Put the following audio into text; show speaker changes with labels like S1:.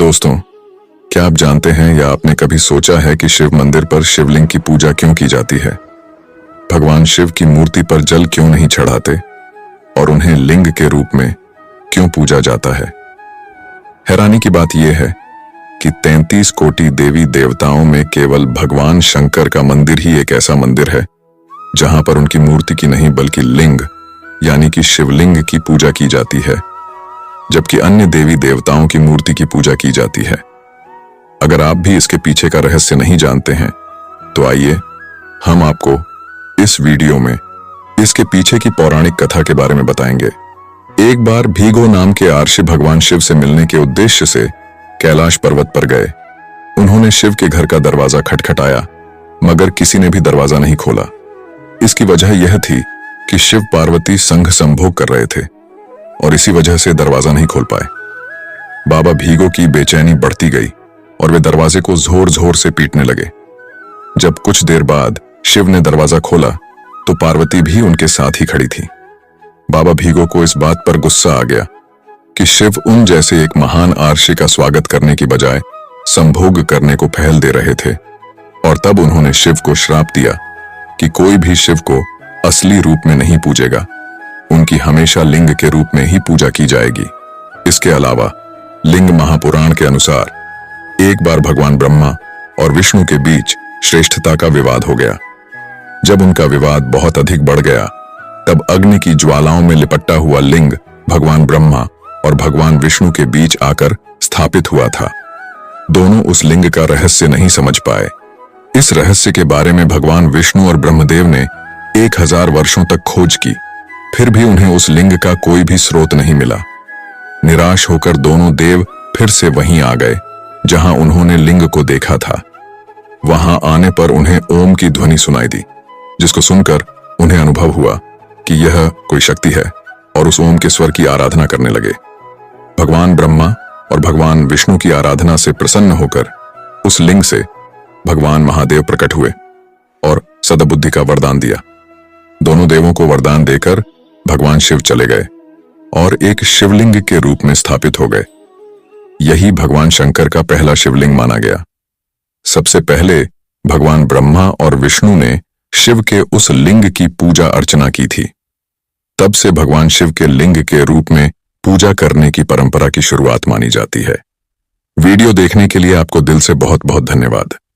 S1: दोस्तों, क्या आप जानते हैं या आपने कभी सोचा है कि शिव मंदिर पर शिवलिंग की पूजा क्यों की जाती है? भगवान शिव की मूर्ति पर जल क्यों नहीं चढ़ाते और उन्हें लिंग के रूप में क्यों पूजा जाता है? हैरानी की बात यह है कि 33 कोटि देवी देवताओं में केवल भगवान शंकर का मंदिर ही एक ऐसा मंदिर है जहां पर उनकी मूर्ति की नहीं बल्कि लिंग यानी कि शिवलिंग की पूजा की जाती है, जबकि अन्य देवी देवताओं की मूर्ति की पूजा की जाती है। अगर आप भी इसके पीछे का रहस्य नहीं जानते हैं तो आइए हम आपको इस वीडियो में इसके पीछे की पौराणिक कथा के बारे में बताएंगे। एक बार भीगो नाम के आर्षि भगवान शिव से मिलने के उद्देश्य से कैलाश पर्वत पर गए। उन्होंने शिव के घर का दरवाजा खटखटाया, मगर किसी ने भी दरवाजा नहीं खोला। इसकी वजह यह थी कि शिव पार्वती संघ संभोग कर रहे थे और इसी वजह से दरवाजा नहीं खोल पाए। बाबा भीगो की बेचैनी बढ़ती गई और वे दरवाजे को जोर जोर से पीटने लगे। जब कुछ देर बाद शिव ने दरवाजा खोला तो पार्वती भी उनके साथ ही खड़ी थी। बाबा भीगो को इस बात पर गुस्सा आ गया कि शिव उन जैसे एक महान आर्षि का स्वागत करने की बजाय संभोग करने को पहल दे रहे थे, और तब उन्होंने शिव को श्राप दिया कि कोई भी शिव को असली रूप में नहीं पूजेगा, उनकी हमेशा लिंग के रूप में ही पूजा की जाएगी। इसके अलावा लिंग महापुराण के अनुसार एक बार भगवान ब्रह्मा और विष्णु के बीच श्रेष्ठता का विवाद हो गया। जब उनका विवाद बहुत अधिक बढ़ गया तब अग्नि की ज्वालाओं में लिपटा हुआ लिंग भगवान ब्रह्मा और भगवान विष्णु के बीच आकर स्थापित हुआ था। दोनों उस लिंग का रहस्य नहीं समझ पाए। इस रहस्य के बारे में भगवान विष्णु और ब्रह्मदेव ने 1000 वर्षों तक खोज की, फिर भी उन्हें उस लिंग का कोई भी स्रोत नहीं मिला। निराश होकर दोनों देव फिर से वहीं आ गए जहां उन्होंने लिंग को देखा था। वहां आने पर उन्हें ओम की ध्वनि सुनाई दी, जिसको सुनकर उन्हें अनुभव हुआ कि यह कोई शक्ति है और उस ओम के स्वर की आराधना करने लगे। भगवान ब्रह्मा और भगवान विष्णु की आराधना से प्रसन्न होकर उस लिंग से भगवान महादेव प्रकट हुए और सद्बुद्धि का वरदान दिया। दोनों देवों को वरदान देकर भगवान शिव चले गए और एक शिवलिंग के रूप में स्थापित हो गए। यही भगवान शंकर का पहला शिवलिंग माना गया। सबसे पहले भगवान ब्रह्मा और विष्णु ने शिव के उस लिंग की पूजा अर्चना की थी। तब से भगवान शिव के लिंग के रूप में पूजा करने की परंपरा की शुरुआत मानी जाती है। वीडियो देखने के लिए आपको दिल से बहुत बहुत धन्यवाद।